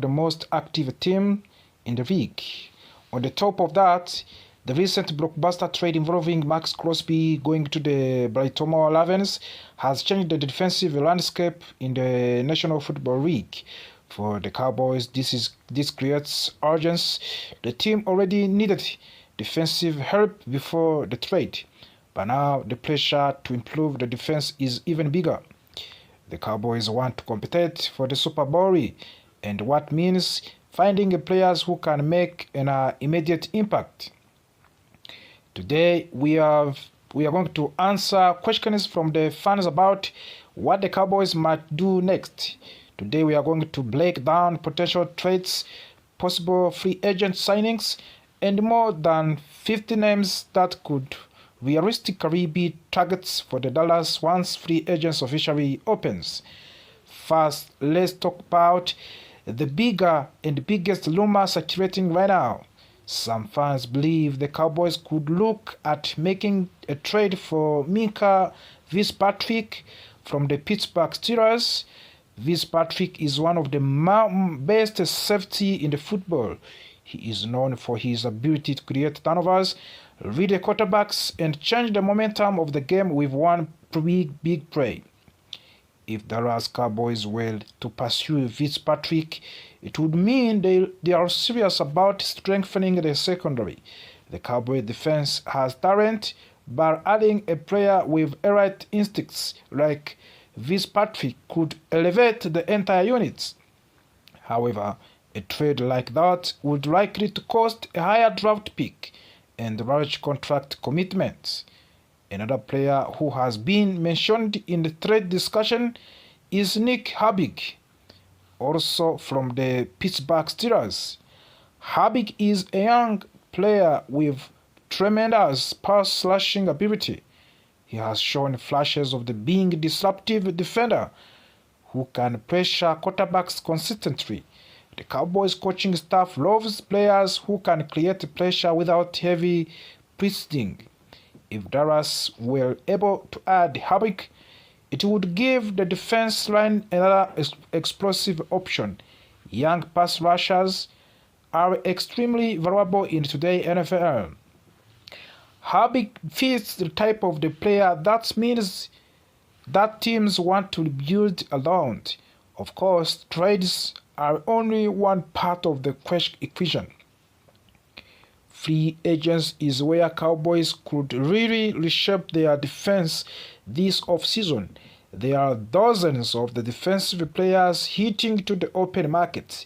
the most active team in the league. On the top of that, the recent blockbuster trade involving Max Crosby going to the Baltimore Ravens has changed the defensive landscape in the National Football League. For the Cowboys, this creates urgency. The team already needed defensive help before the trade, but now the pressure to improve the defense is even bigger. The Cowboys want to compete for the Super Bowl, and what means finding players who can make an immediate impact. Today we are going to answer questions from the fans about what the Cowboys might do next. Today we are going to break down potential trades, possible free agent signings, and more than 50 names that could realistically be targets for the Dallas once free agents officially opens. First, let's talk about the bigger and biggest rumor circulating right now. Some fans believe the Cowboys could look at making a trade for Minkah Fitzpatrick from the Pittsburgh Steelers. Fitzpatrick is one of the best safety in the football. He is known for his ability to create turnovers, read the quarterbacks, and change the momentum of the game with one big play. If the Dallas Cowboys were to pursue Fitzpatrick, it would mean they are serious about strengthening the secondary. The Cowboy defense has talent, but adding a player with elite instincts like Fitzpatrick could elevate the entire unit. However, a trade like that would likely to cost a higher draft pick and large contract commitments. Another player who has been mentioned in the trade discussion is Nick Herbig, also from the Pittsburgh Steelers. Herbig is a young player with tremendous pass-slashing ability. He has shown flashes of being a disruptive defender who can pressure quarterbacks consistently. The Cowboys coaching staff loves players who can create pressure without heavy pressing. If Dallas were able to add Herbig, it would give the defense line another explosive option. Young pass rushers are extremely valuable in today's NFL. Herbig fits the type of the player that means that teams want to build around. Of course, trades are only one part of the equation. Free agents is where Cowboys could really reshape their defense this offseason. There are dozens of the defensive players hitting to the open market,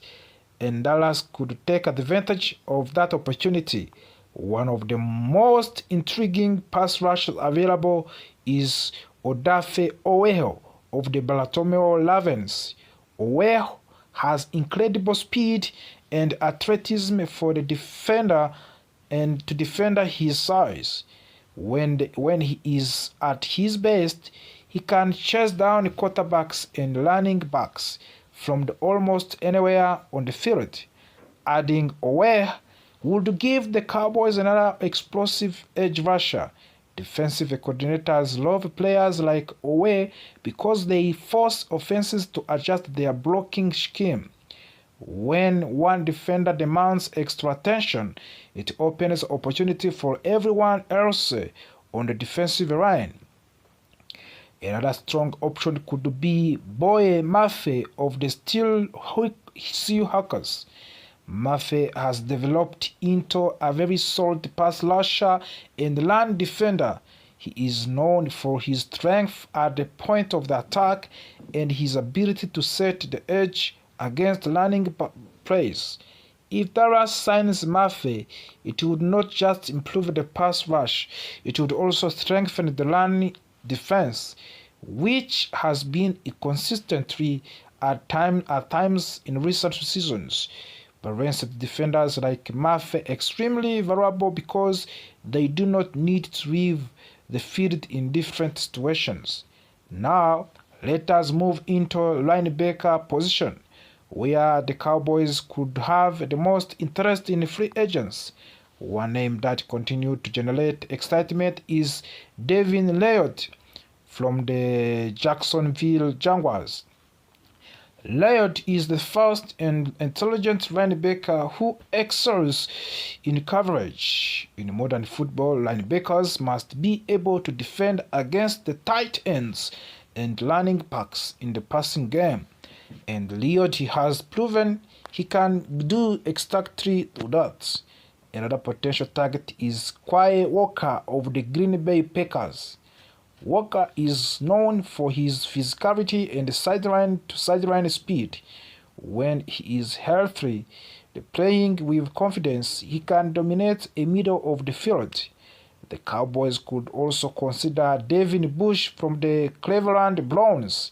and Dallas could take advantage of that opportunity. One of the most intriguing pass rushers available is Odafe Oweh of the Baltimore Ravens. Oweh has incredible speed and athleticism for the defender and to defend his size. When he is at his best, he can chase down quarterbacks and running backs from almost anywhere on the field. Adding Oweh would give the Cowboys another explosive edge rusher. Defensive coordinators love players like Oweh because they force offenses to adjust their blocking scheme. When one defender demands extra attention, it opens opportunity for everyone else on the defensive line. Another strong option could be Boye Mafe of the Seahawks. Mafe has developed into a very solid pass rusher and run defender. He is known for his strength at the point of the attack and his ability to set the edge against running plays. If Dallas signs Mafe, it would not just improve the pass rush, it would also strengthen the run defense, which has been consistently at times in recent seasons. Balanced defenders like Mafe extremely valuable because they do not need to leave the field in different situations. Now, let us move into linebacker position, where the Cowboys could have the most interest in free agents. One name that continued to generate excitement is Devin Lloyd from the Jacksonville Jaguars. Lloyd is the fast and intelligent linebacker who excels in coverage. In modern football, linebackers must be able to defend against the tight ends and running backs in the passing game. And Lloyd has proven he can do exactly that. Another potential target is Quay Walker of the Green Bay Packers. Walker is known for his physicality and sideline-to-sideline speed. When he is healthy, playing with confidence, he can dominate a middle of the field. The Cowboys could also consider Devin Bush from the Cleveland Browns.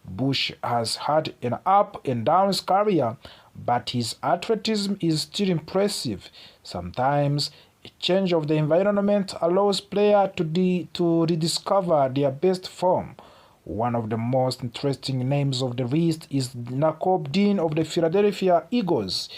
Bush has had an up-and-down career, but his athleticism is still impressive. Sometimes a change of the environment allows players to rediscover their best form. One of the most interesting names of the list is Nakobe Dean of the Philadelphia Eagles.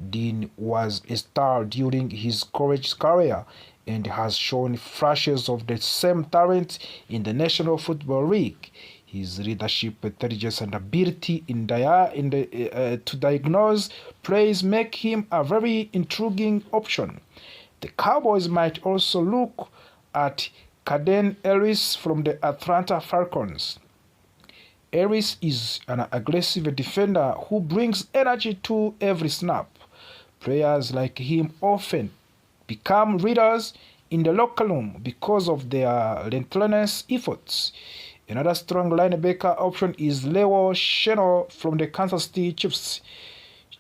Dean was a star during his college career and has shown flashes of the same talent in the National Football League. His leadership, intelligence, and ability to diagnose plays make him a very intriguing option. The Cowboys might also look at Caden Ellis from the Atlanta Falcons. Ellis is an aggressive defender who brings energy to every snap. Players like him often become leaders in the locker room because of their relentless efforts. Another strong linebacker option is Leo Chenal from the Kansas City Chiefs.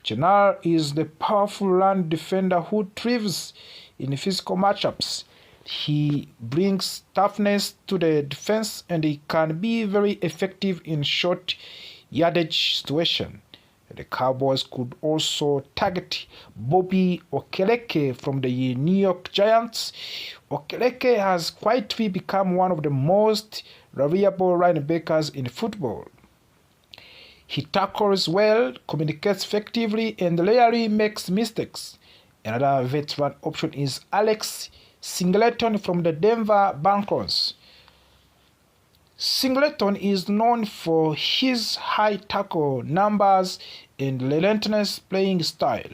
Chenal is the powerful run defender who thrives in physical matchups. He brings toughness to the defense and he can be very effective in short yardage situations. The Cowboys could also target Bobby Okereke from the New York Giants. Okereke has quietly become one of the most reliable linebackers in football. He tackles well, communicates effectively, and rarely makes mistakes. Another veteran option is Alex Singleton from the Denver Broncos. Singleton is known for his high tackle numbers and relentless playing style.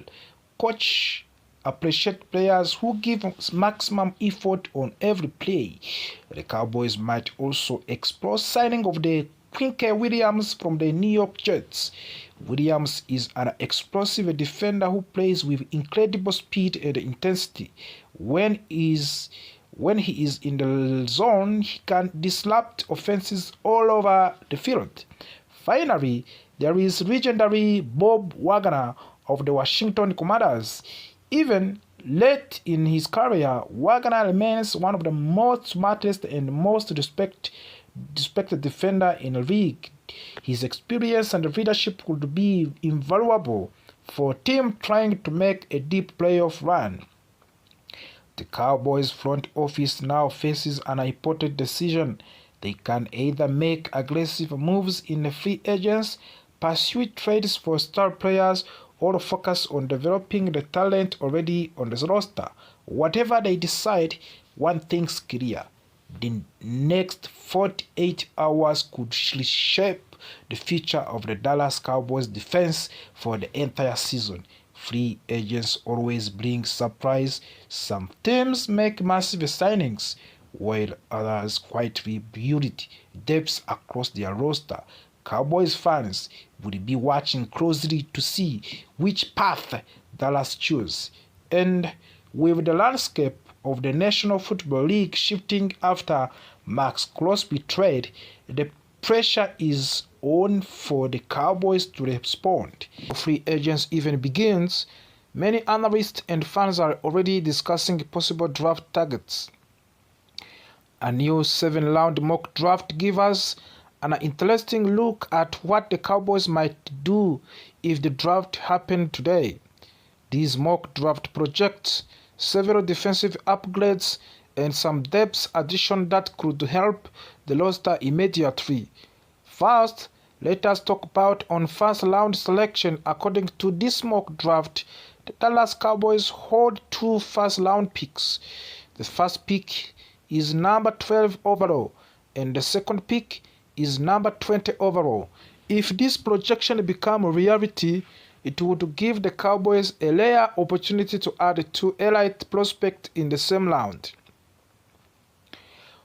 Coach appreciates players who give maximum effort on every play. The Cowboys might also explore signing of the Quinnen Williams from the New York Jets. Williams is an explosive defender who plays with incredible speed and intensity. When he is in the zone, he can disrupt offenses all over the field. Finally, there is legendary Bob Wagner of the Washington Commanders. Even late in his career, Wagner remains one of the most smartest and most respected defender in the league. His experience and leadership could be invaluable for a team trying to make a deep playoff run. The Cowboys front office now faces an important decision. They can either make aggressive moves in the free agents, pursue trades for star players, or focus on developing the talent already on the roster. Whatever they decide, one thing's clear. The next 48 hours could shape the future of the Dallas Cowboys defense for the entire season. Free agents always bring surprise. Some teams make massive signings, while others quietly build depth across their roster. Cowboys fans will be watching closely to see which path Dallas chooses. And with the landscape of the National Football League shifting after Max Crosby trade, the pressure is on for the Cowboys to respond. Before free agents even begins, many analysts and fans are already discussing possible draft targets. A new 7-round mock draft gives us an interesting look at what the Cowboys might do if the draft happened today. These mock draft projects several defensive upgrades and some depth addition that could help the roster immediately. First, let us talk about on first round selection. According to this mock draft, the Dallas Cowboys hold 2 first round picks. The first pick is number 12 overall and the second pick is number 20 overall. If this projection become a reality, it would give the Cowboys a rare opportunity to add two elite prospects in the same round.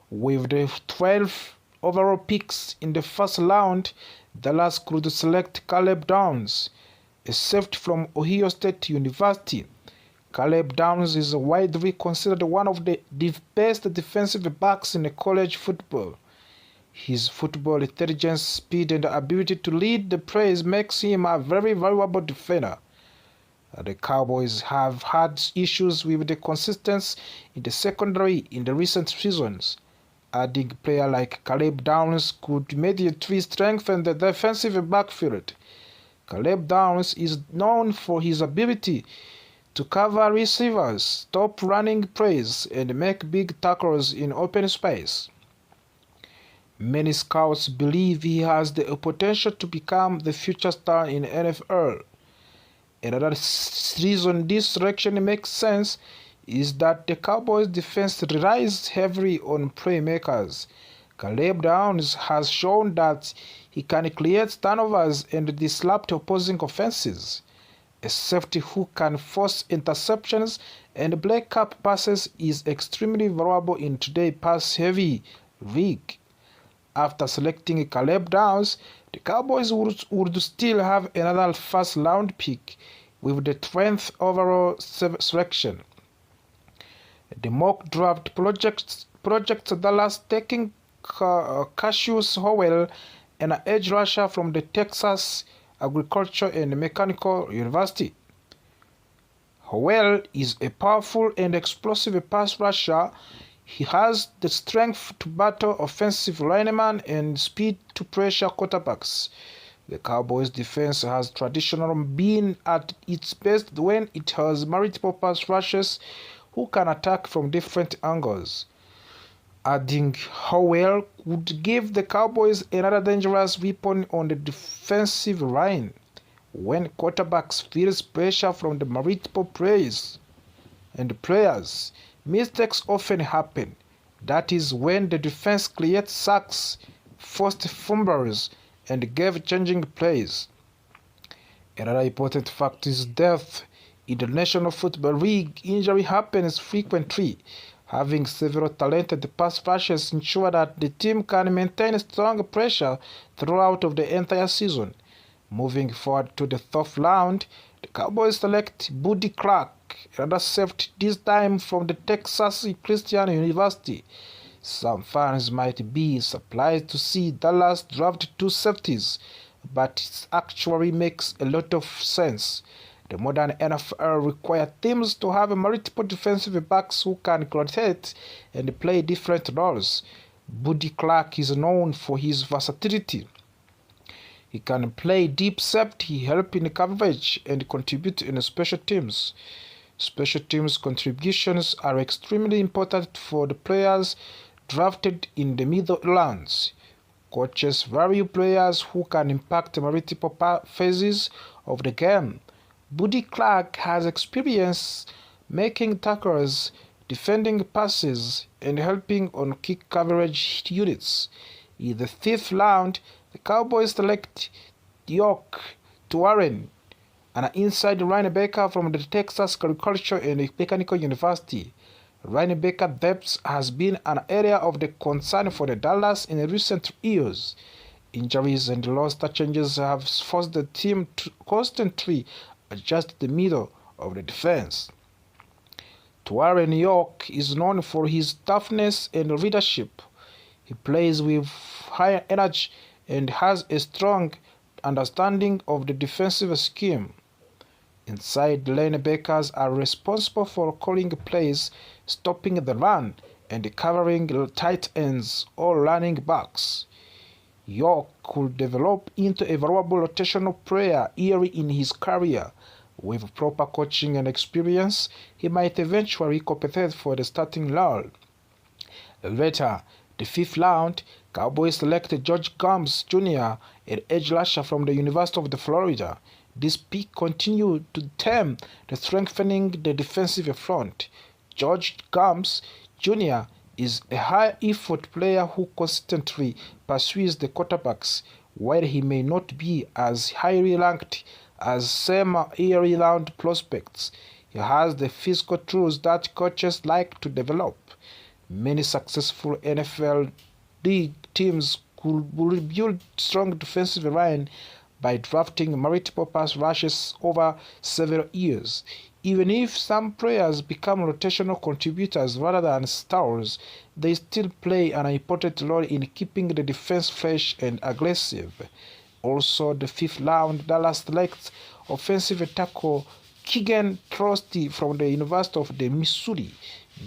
With the 12 overall picks in the first round, Dallas could select Caleb Downs, a safety from Ohio State University. Caleb Downs is widely considered one of the best defensive backs in college football. His football intelligence, speed, and ability to lead the plays makes him a very valuable defender. The Cowboys have had issues with the consistency in the secondary in the recent seasons. Adding a player like Caleb Downs could immediately strengthen the defensive backfield. Caleb Downs is known for his ability to cover receivers, stop running plays, and make big tackles in open space. Many scouts believe he has the potential to become the future star in NFL. Another reason this selection makes sense is that the Cowboys defense relies heavily on playmakers. Caleb Downs has shown that he can create turnovers and disrupt opposing offenses. A safety who can force interceptions and break up passes is extremely valuable in today's pass-heavy league. After selecting Caleb Downs, the Cowboys would still have another first-round pick with the 10th overall selection. The mock draft projects Dallas taking Cassius Howell, an edge rusher from the Texas Agriculture and Mechanical University. Howell is a powerful and explosive pass rusher. He has the strength to battle offensive linemen and speed to pressure quarterbacks. The Cowboys' defense has traditionally been at its best when it has multiple pass rushers who can attack from different angles. Adding Howell would give the Cowboys another dangerous weapon on the defensive line. When quarterbacks feel pressure from the multiple players, mistakes often happen. That is when the defense creates sacks, forced fumbles, and game-changing plays. Another important factor is depth. In the National Football League, injury happens frequently. Having several talented pass rushers ensure that the team can maintain strong pressure throughout the entire season. Moving forward to the third round, the Cowboys select Buddy Clark, another safety, this time from the Texas Christian University. Some fans might be surprised to see Dallas draft two safeties, but it actually makes a lot of sense. The modern NFL requires teams to have multiple defensive backs who can rotate and play different roles. Buddy Clark is known for his versatility. He can play deep safety, help in coverage, and contribute in special teams. Special teams contributions are extremely important for the players drafted in the middle rounds. Coaches value players who can impact multiple phases of the game. Buddy Clark has experience making tackles, defending passes, and helping on kick coverage units. In the fifth round, the Cowboys select York Tuaren, an inside linebacker from the Texas Agriculture and Mechanical University. Linebacker depth has been an area of the concern for the Dallas in recent years. Injuries and roster changes have forced the team to constantly adjust the middle of the defense. Tuaren York is known for his toughness and leadership. He plays with high energy and has a strong understanding of the defensive scheme. Inside linebackers are responsible for calling plays, stopping the run, and covering tight ends or running backs. York could develop into a valuable rotational player early in his career. With proper coaching and experience, he might eventually compete for the starting role. Later, the fifth round, Cowboys select George Gums Jr., an edge rusher from the University of Florida. This pick continued to term the strengthening the defensive front. George Gums Jr. is a high-effort player who consistently pursues the quarterbacks. While he may not be as highly ranked as some early round prospects, he has the physical tools that coaches like to develop. Many successful NFL league teams could build strong defensive line by drafting multiple pass rushes over several years. Even if some players become rotational contributors rather than stars, they still play an important role in keeping the defense fresh and aggressive. Also, the fifth round, Dallas selects offensive tackle Keegan Trusty from the University of Missouri.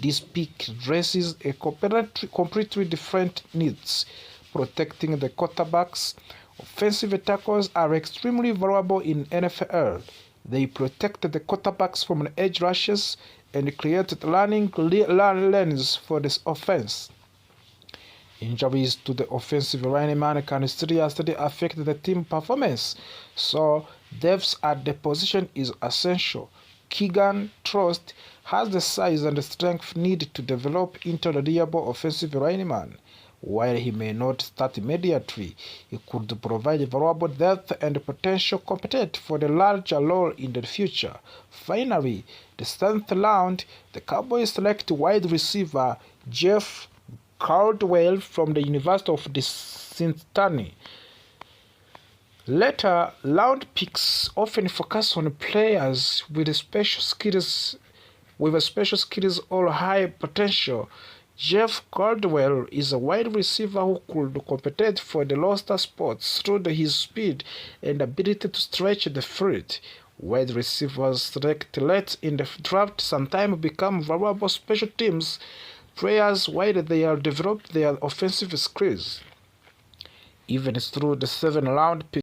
This pick addresses a completely different needs, protecting the quarterbacks. Offensive tackles are extremely valuable in NFL. They protect the quarterbacks from edge rushes and create learning lanes for this offense. Injuries to the offensive lineman can seriously affect the team performance, so depth at the position is essential. Keegan Trust has the size and strength needed to develop into a reliable offensive lineman. While he may not start immediately, he could provide valuable depth and potential competence for the larger role in the future. Finally, the 7th round, the Cowboys select wide receiver Jeff Caldwell from the University of Cincinnati. Later round picks often focus on players with special skills or high potential. Jeff Caldwell is a wide receiver who could compete for the roster spots through his speed and ability to stretch the field. Wide receivers selected late in the draft sometimes become valuable special teams players while they are developed their offensive skills. Even through the 7th round pick,